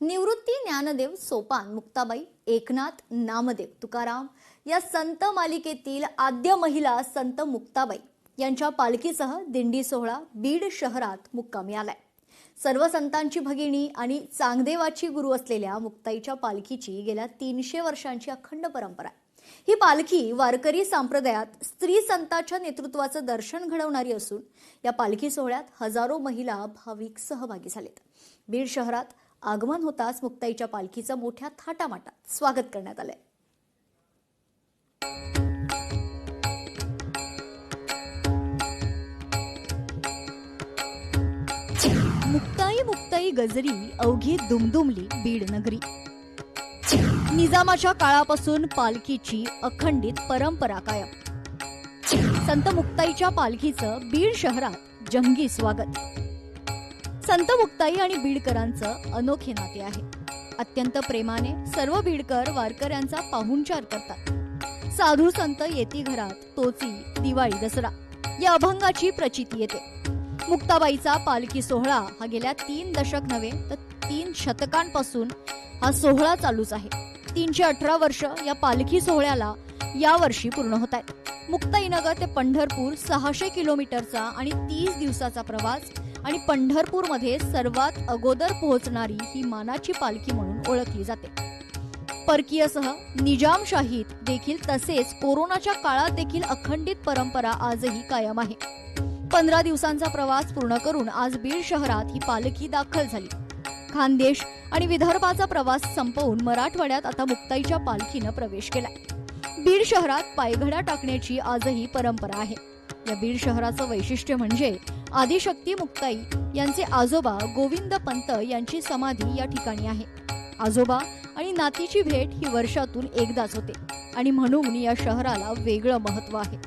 निवृत्ती ज्ञानदेव सोपान मुक्ताबाई एकनाथ नामदेव तुकाराम या संत मालिकेतील आद्य महिला संत मुक्ताबाई यांच्या पालखीसह दिंडी सोहळा बीड शहरात मुक्कामी आलाय। सर्व संतांची भगिनी आणि चांगदेवाची गुरु असलेल्या मुक्ताईच्या पालखीची गेल्या 300 वर्षांची अखंड परंपरा आहे। ही पालखी वारकरी संप्रदायात स्त्री संतांच्या नेतृत्वाचं दर्शन घडवणारी असून या पालखी सोहळ्यात हजारो महिला भाविक सहभागी झालेत। बीड शहरात आगमन होताच मुक्ताईच्या पालखीचं मोठ्या थाटामाटात स्वागत करण्यात आलंय। मुक्ताई मुक्ताई गजरी अवघी दुमदुमली बीड नगरी। निजामाच्या काळापासून पालखीची अखंडित परंपरा कायम। संत मुक्ताईच्या पालखीचं बीड शहरात जंगी स्वागत। संत मुक्ताई आणि बीडकरांचं अनोखे नाते आहे। अत्यंत प्रेमाने सर्व बीडकर वारकऱ्यांचा पाहुणचार करतात। साधू संत येती घरात तोची दिवाळी दसरा या अभंगाची प्रचिती येते। मुक्ताबाईचा पालखी सोहळा हा गेल्या 3 दशक नव्हे तर 3 शतकांपासून हा सोहळा चालूच आहे। 318 वर्ष या पालखी सोहळ्याला यावर्षी पूर्ण होत आहेत। मुक्ताईनगर ते पंढरपूर 600 किलोमीटरचा आणि 30 दिवसाचा प्रवास आणि पंढरपूरमध्ये सर्वात अगोदर पोहोचणारी ही मानाची पालखी म्हणून ओळखली जाते। परकीयसह निजामशाहीत देखील तसेच कोरोनाच्या काळात देखील अखंडित परंपरा आजही कायम आहे। 15 दिवसांचा प्रवास पूर्ण करून आज बीड शहरात ही पालखी दाखल झाली। खानदेश आणि विदर्भाचा प्रवास संपवून मराठवाड्यात आता मुक्ताईच्या पालखीनं प्रवेश केलाय। बीड शहरात पायघड्या टाकण्याची आजही परंपरा आहे। या बीड शहराचं वैशिष्ट्य म्हणजे आदिशक्ती मुक्ताई यांचे आजोबा गोविंद पंत यांची समाधी या ठिकाणी आहे। आजोबा आणि नातीची भेट ही वर्षातून एकदाच होते आणि म्हणून या शहराला वेगळं महत्त्व आहे।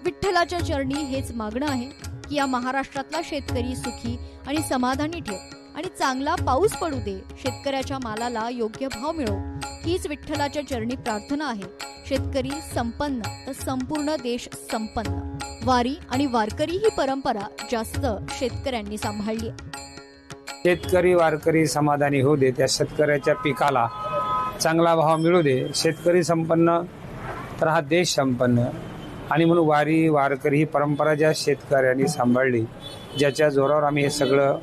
विठ्ठलाच्या चरणी हेच मागणं आहे की या महाराष्ट्रातला शेतकरी सुखी आणि समाधानी ठेव आणि चांगला पाऊस पडू दे, शेतकऱ्याच्या मालाला योग्य भाव मिळो, हीच विठ्ठलाच्या चरणी प्रार्थना आहे। शेतकरी संपन्न तर संपूर्ण देश संपन्न। वारी आणि वारकरी ही परंपरा जास्त शेतकऱ्यांनी सांभाळली आहे। शेतकरी वारकरी समाधानी होऊ दे, त्या शेतकऱ्याच्या पिकाला चांगला भाव मिळू दे। शेतकरी संपन्न तर हा देश संपन्न। आणि म्हणून वारी वारकरी ही परंपरा ज्या शेतकऱ्यांनी सांभाळली, ज्याच्या जोरावर आम्ही हे सगळं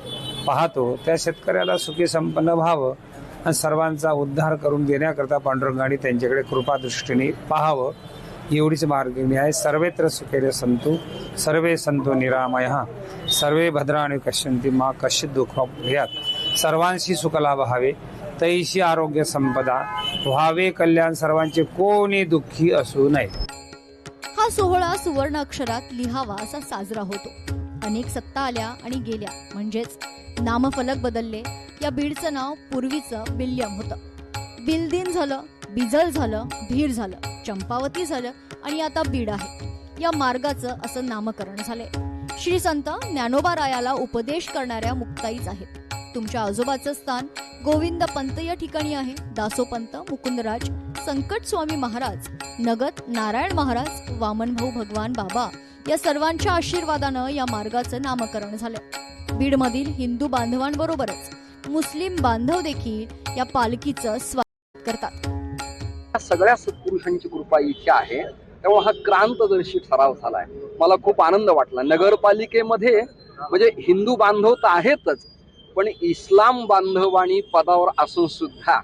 पाहतो, त्या शेतकऱ्याला सुखी संपन्न व्हावं आणि सर्वांचा उद्धार करून देण्याकरता पांडुरंगाने त्यांच्याकडे कृपादृष्टीने पाहावं, एवढीच मार्गिणी आहे। सर्वेत्र सुखेरे संतु सर्वे संतो निरामयः सर्वे भद्राणि पश्यन्ति मा कश्चित् दुःखं भयात्। सर्वांशी सुखलाभ व्हावे, तैशी आरोग्य संपदा व्हावे कल्याण, सर्वांचे कोणी दुःखी असू नये। हा सोहळा सुवर्ण अक्षरात लिहावा असा साजरा होतो। अनेक सत्ता आल्या आणि गेल्या, म्हणजेच नामफलक बदलले। या बीडचं नाव पूर्वीचं बिल्यम होतं। बिलदिन झालं, बिजल झालं, भीर झालं, चंपावती झालं आणि आता बीड आहे। या मार्गाचं असं नामकरण झालंय। श्री संत ज्ञानोबा रायाला उपदेश करणाऱ्या मुक्ताईच आहेत। तुमच्या आजोबाचं स्थान गोविंद पंत या ठिकाणी आहे। दासोपंत, मुकुंदराज, संकट स्वामी महाराज, नगत नारायण महाराज, वामनभाऊ भगवान बाबा या सर्वांच्या आशीर्वादानं या मार्गाचं नामकरण झालंय। बीडमधील हिंदू बांधवांबरोबरच मुस्लिम बांधव देखील या पालखीचं स्वागत करतात। सगळ्या सत्पुरुषांची कृपा इथे आहे, त्यामुळे हा क्रांतदर्शी ठराव झालाय। मला खूप आनंद वाटला। नगरपालिकेमध्ये म्हणजे हिंदू बांधव तर आहेतच, पण इस्लाम बांधवांनी पदावर असून सुद्धा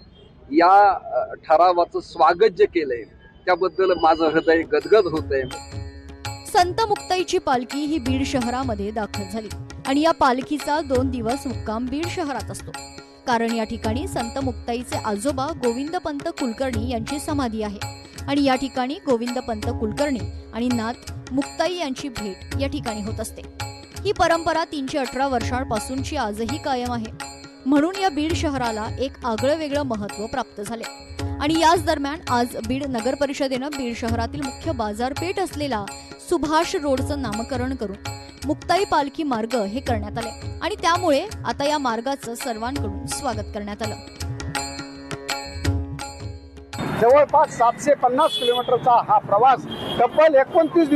या ठरावाचं स्वागत जे केलंय त्याबद्दल माझं हृदय गदगद होतंय। संत मुक्ताईची पालखी ही बीड शहरामध्ये दाखल झाली आणि या पालखीचा 2 दिवस मुक्काम बीड शहरात असतो, कारण या ठिकाणी संत मुक्ताईचे आजोबा गोविंद पंत कुलकर्णी यांची समाधी आहे आणि या ठिकाणी गोविंद पंत कुलकर्णी आणि नात मुक्ताई यांची भेट या ठिकाणी होत असते। ही परंपरा 318 वर्षांपासूनची आजही कायम आहे। म्हणून या बीड शहराला एक आगळं वेगळं महत्त्व प्राप्त झाले आणि याच दरम्यान आज बीड नगर परिषदेनं बीड शहरातील मुख्य बाजारपेठ असलेला सुभाष रोडचं नामकरण करून मुक्ताई पालखी मार्ग हे करण्यात आले आणि त्यामुळे आता या मार्गाचं सर्वांकडून स्वागत करण्यात आलं। जवळपास 750 किलोमीटरचा हा प्रवास तब्बल 29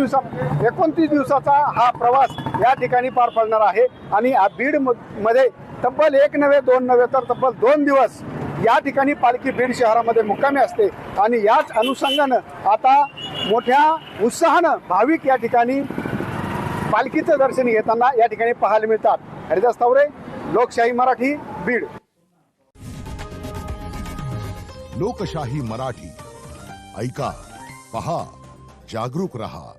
दिवसाचा हा प्रवास या ठिकाणी पार पडणार आहे आणि बीड मध्ये तब्बल 1 नव्हे 2 नव्हे तर तब्बल 2 दिवस या ठिकाणी पालखी बीड शहरामध्ये मुक्कामी असते आणि याच अनुषंगानं आता मोठ्या उत्साहानं भाविक या ठिकाणी पालखीचं दर्शन घेताना या ठिकाणी पाहायला मिळतात. हरिदास तावरे, लोकशाही मराठी, बीड. लोकशाही मराठी, ऐका, पहा, जागरूक रहा.